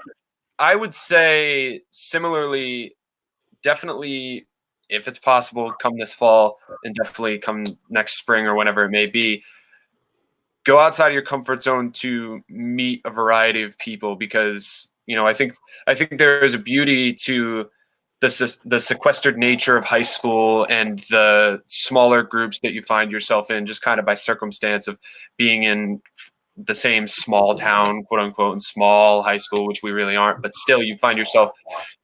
I would say similarly, definitely, if it's possible, come this fall and definitely come next spring or whenever it may be, go outside of your comfort zone to meet a variety of people, because, you know, I think there is a beauty to the sequestered nature of high school and the smaller groups that you find yourself in, just kind of by circumstance of being in the same small town, quote unquote, and small high school, which we really aren't, but still you find yourself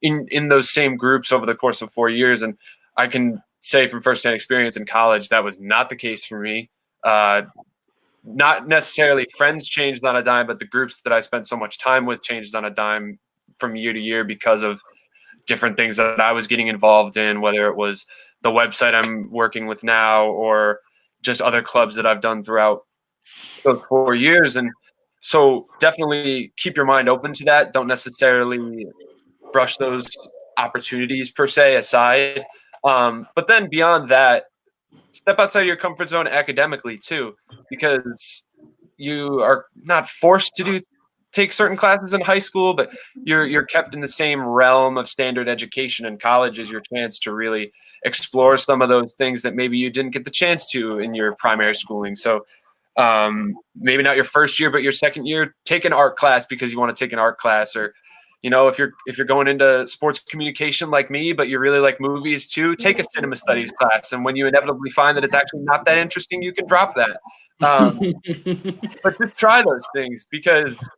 in those same groups over the course of 4 years. And I can say from firsthand experience in college, that was not the case for me. Not necessarily friends changed on a dime, but the groups that I spent so much time with changed on a dime from year to year because of different things that I was getting involved in, whether it was the website I'm working with now or just other clubs that I've done throughout those 4 years. And so definitely keep your mind open to that. Don't necessarily brush those opportunities per se aside. But then beyond that, step outside of your comfort zone academically too, because you are not forced to take certain classes in high school, but you're kept in the same realm of standard education, and college is your chance to really explore some of those things that maybe you didn't get the chance to in your primary schooling. So maybe not your first year, but your second year, take an art class because you want to take an art class. Or, you know, if you're going into sports communication like me, but you really like movies too, take a cinema studies class. And when you inevitably find that it's actually not that interesting, you can drop that. But just try those things, because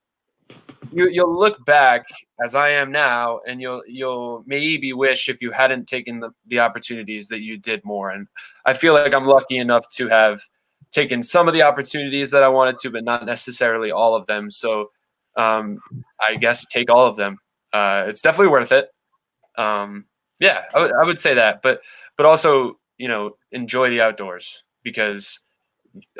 you'll look back as I am now, and you'll maybe wish if you hadn't taken the opportunities that you did more. And I feel like I'm lucky enough to have taken some of the opportunities that I wanted to, but not necessarily all of them. So I guess take all of them. It's definitely worth it. Yeah, I would say that, but also, you know, enjoy the outdoors, because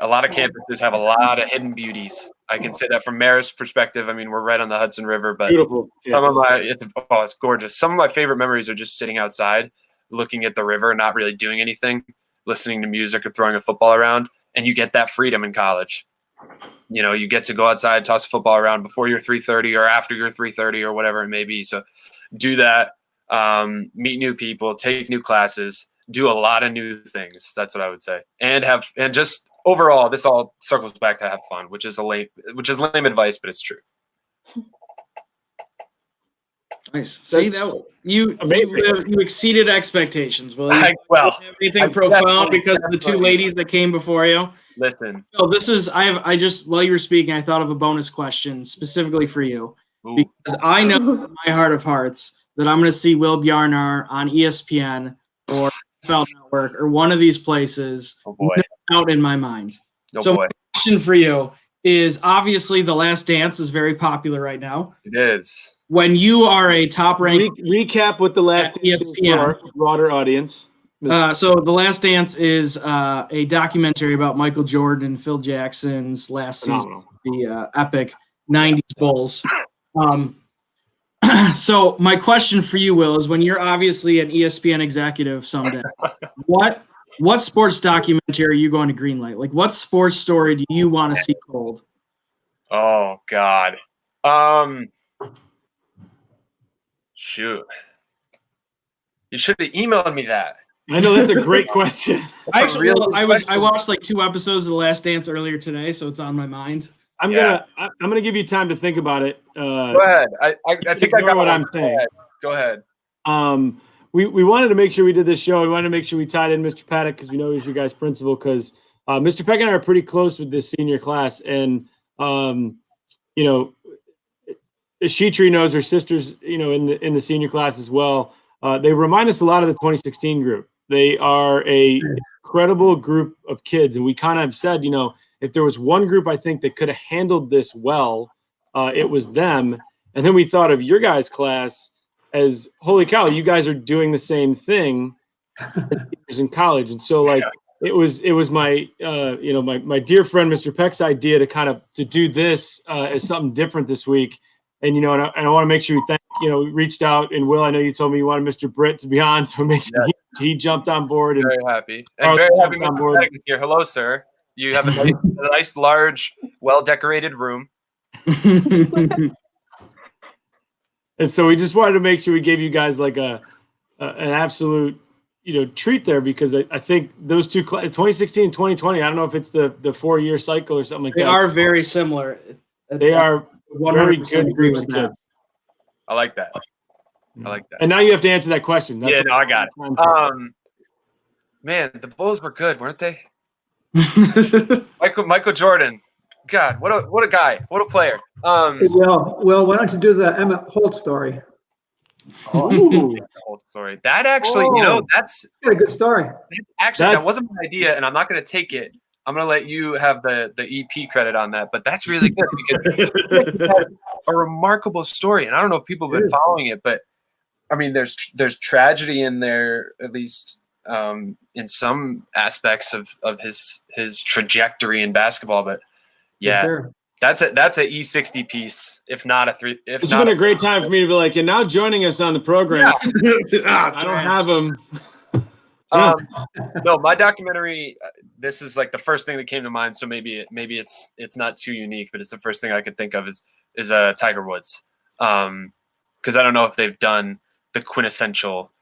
a lot of campuses have a lot of hidden beauties. I can say that from Marist's perspective. I mean, we're right on the Hudson River, but Beautiful. Some of it's gorgeous. Some of my favorite memories are just sitting outside, looking at the river, not really doing anything, listening to music or throwing a football around. And you get that freedom in college. You know, you get to go outside, toss a football around before your 3:30 or after your 3:30 or whatever it may be. So do that, meet new people, take new classes, do a lot of new things. That's what I would say. And just overall, this all circles back to have fun, which is lame advice, but it's true. Nice. See that you exceeded expectations. Well, anything profound because of the two ladies that came before you? Listen. So this is I just while you were speaking, I thought of a bonus question specifically for you. Ooh. Because I know in my heart of hearts that I'm going to see Will Bjarnar on ESPN or NFL Network or one of these places. Oh boy. Out in my mind. Oh so boy. my question for you is, obviously The Last Dance is very popular right now. It is. When you are a top-ranked recap what The Last Dance is for our broader audience. So The Last Dance is a documentary about Michael Jordan and Phil Jackson's last season, the epic 90s Bulls. So my question for you, Will, is when you're obviously an ESPN executive someday, what sports documentary are you going to greenlight? Like, what sports story do you want to see told? Oh God. Shoot. You should have emailed me that. I know, that's a great question. Actually, I watched like 2 episodes of The Last Dance earlier today, so it's on my mind. I'm gonna give you time to think about it. Go ahead. I think I got what I'm saying. Go ahead. We wanted to make sure we did this show. We wanted to make sure we tied in Mr. Paddock because we know he's your guys' principal. Because Mr. Peck and I are pretty close with this senior class, and you know, Sheetree knows her sisters, you know, in the senior class as well. They remind us a lot of the 2016 group. They are a incredible group of kids, and we kind of said, you know, if there was one group I think that could have handled this well, it was them. And then we thought of your guys' class as, holy cow, you guys are doing the same thing as in college. And so, like, it was my you know, my dear friend Mr. Peck's idea to do this as something different this week. And I want to make sure we thank, we reached out, and Will, I know you told me you wanted Mr. Britt to be on, so make sure he jumped on board. And Very happy. And Carlos very happy jumped on Mr. board. Pettit is here. Hello, sir. You have a nice, large, well-decorated room. And so we just wanted to make sure we gave you guys like an absolute, treat there, because I think those two, 2016 and 2020, I don't know if it's the 4-year cycle or something like They that. are very similar. They are very 100% good agree groups with of that. kids. I like that. And now you have to answer that question. That's Yeah, what no, I got time for. it. Man, the Bulls were good, weren't they? Michael Jordan. God, what a guy. What a player. Hey, Will, why don't you do the Emmett Holt story? Whole story. That actually, that's a good story. That wasn't my idea, and I'm not going to take it. I'm going to let you have the EP credit on that, but that's really good because it has a remarkable story, and I don't know if people have been following it, but I mean, there's tragedy in there, at least in some aspects of his trajectory in basketball. But yeah, Sure. that's a E60 piece, if not a 3. If It's not been a great time for me to be like, and now joining us on the program. I don't have him. No, my documentary. This is like the first thing that came to mind. So maybe it's not too unique, but it's the first thing I could think of is Tiger Woods, because I don't know if they've done the quintessential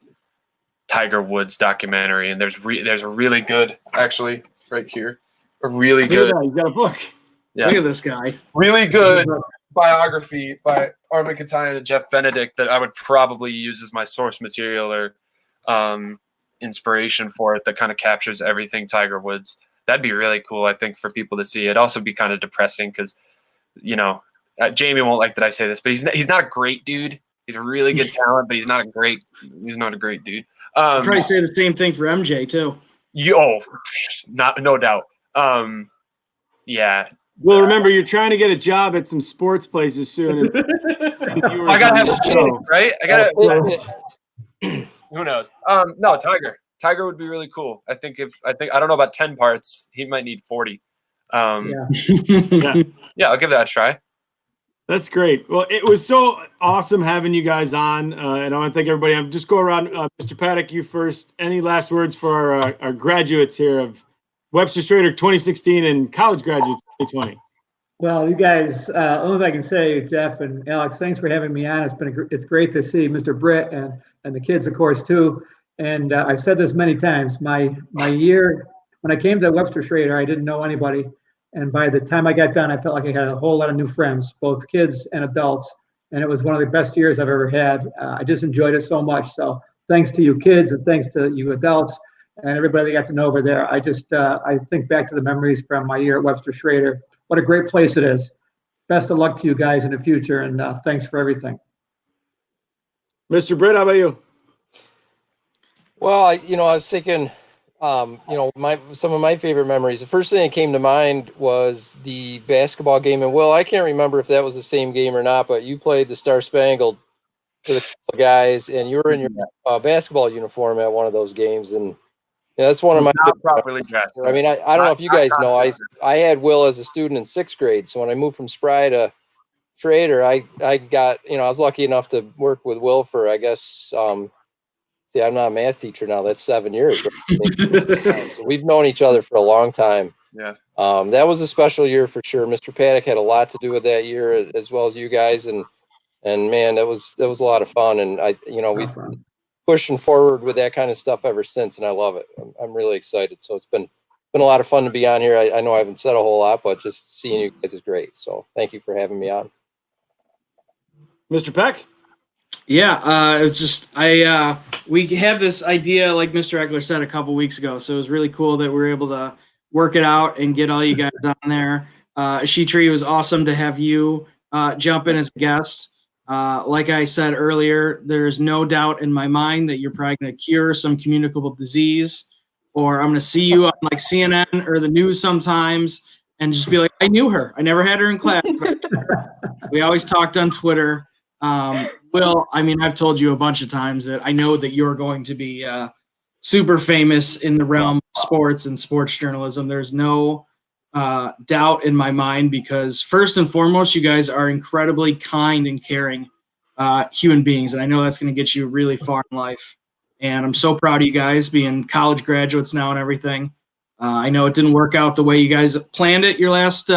Tiger Woods documentary, and there's a really good, actually right here, a really good. You got a book. Yeah. Look at this guy. Really good biography by Armin Katayan and Jeff Benedict that I would probably use as my source material or inspiration for it, that kind of captures everything Tiger Woods. That'd be really cool, I think, for people to see. It'd also be kind of depressing because, Jamie won't like that I say this, but he's not a great dude. He's a really good talent, but he's not a great dude. I'd probably say the same thing for MJ too. No doubt. Yeah. Well, remember, you're trying to get a job at some sports places soon. I gotta have a show, right? I gotta. Who knows? No, Tiger. Tiger would be really cool. I don't know about 10 parts. He might need 40. Yeah, I'll give that a try. That's great. Well, it was so awesome having you guys on, and I want to thank everybody. I'm just go around. Mr. Paddock, you first. Any last words for our graduates here of Webster Schroeder 2016 and college graduates 2020? Well, you guys, only thing I can say, Jeff and Alex, thanks for having me on. It's great to see Mr. Britt and the kids, of course, too. And I've said this many times. My year when I came to Webster Schroeder, I didn't know anybody. And by the time I got done, I felt like I had a whole lot of new friends, both kids and adults. And it was one of the best years I've ever had. I just enjoyed it so much. So thanks to you kids and thanks to you adults and everybody that got to know over there. I think back to the memories from my year at Webster Schroeder. What a great place it is. Best of luck to you guys in the future, and thanks for everything. Mr. Britt, how about you? Well, I was thinking, some of my favorite memories. The first thing that came to mind was the basketball game. And Will, I can't remember if that was the same game or not, but you played the Star Spangled for the guys, and you were in your basketball uniform at one of those games. And that's one of my not properly dressed. I mean, I don't know if you guys know, I had Will as a student in 6th grade. So when I moved from Spry to Schroeder, I got, I was lucky enough to work with Will for, I guess, see, I'm not a math teacher now. That's 7 years. So we've known each other for a long time. Yeah. That was a special year for sure. Mr. Paddock had a lot to do with that year, as well as you guys. And man, that was a lot of fun. And we've pushing forward with that kind of stuff ever since, and I love it. I'm really excited. So it's been a lot of fun to be on here. I know I haven't said a whole lot, but just seeing you guys is great. So thank you for having me on. Mr. Peck? Yeah, it's just we had this idea, like Mr. Eckler said a couple weeks ago. So it was really cool that we were able to work it out and get all you guys on there. Sheetree, it was awesome to have you jump in as a guest. Like I said earlier, there's no doubt in my mind that you're probably going to cure some communicable disease, or I'm going to see you on like CNN or the news sometimes and just be like, I knew her. I never had her in class. But we always talked on Twitter. Will, I mean, I've told you a bunch of times that I know that you're going to be super famous in the realm of sports and sports journalism. There's no doubt in my mind, because first and foremost, you guys are incredibly kind and caring human beings, and I know that's going to get you really far in life. And I'm so proud of you guys being college graduates now and everything. I know it didn't work out the way you guys planned it your last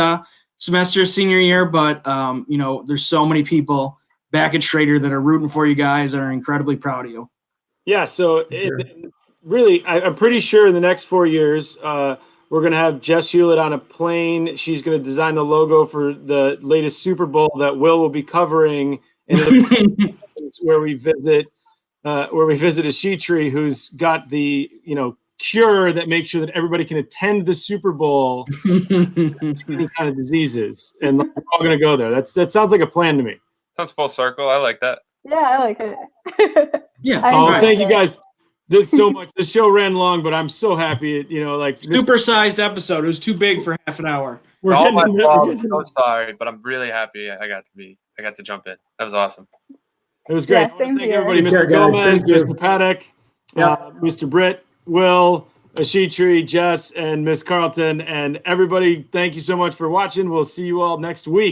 semester senior year, but you know, there's so many people back at Schroeder that are rooting for you guys and are incredibly proud of you. Yeah, so Sure. really, I'm pretty sure in the next 4 years, we're going to have Jess Hewlett on a plane. She's going to design the logo for the latest Super Bowl that Will be covering, and it's where we visit a she tree who's got the cure that makes sure that everybody can attend the Super Bowl, any kind of diseases, and we're all going to go there. That sounds like a plan to me. Sounds full circle. I like that. Yeah, I like it. Yeah. I Oh, enjoyed thank you it. guys. This so much. The show ran long, but I'm so happy. Supersized episode. It was too big for half an hour. We're It's all my getting into- fault. we're I'm getting- so sorry, but I'm really happy I got to jump in. That was awesome. It was great. Yeah, I wanna same thank here. everybody, Take care, Mr. guys. Gomez, Thank you. Mr. Paddock, Yep. Mr. Britt, Will, Ashitri, Jess, and Miss Carlton, and everybody. Thank you so much for watching. We'll see you all next week.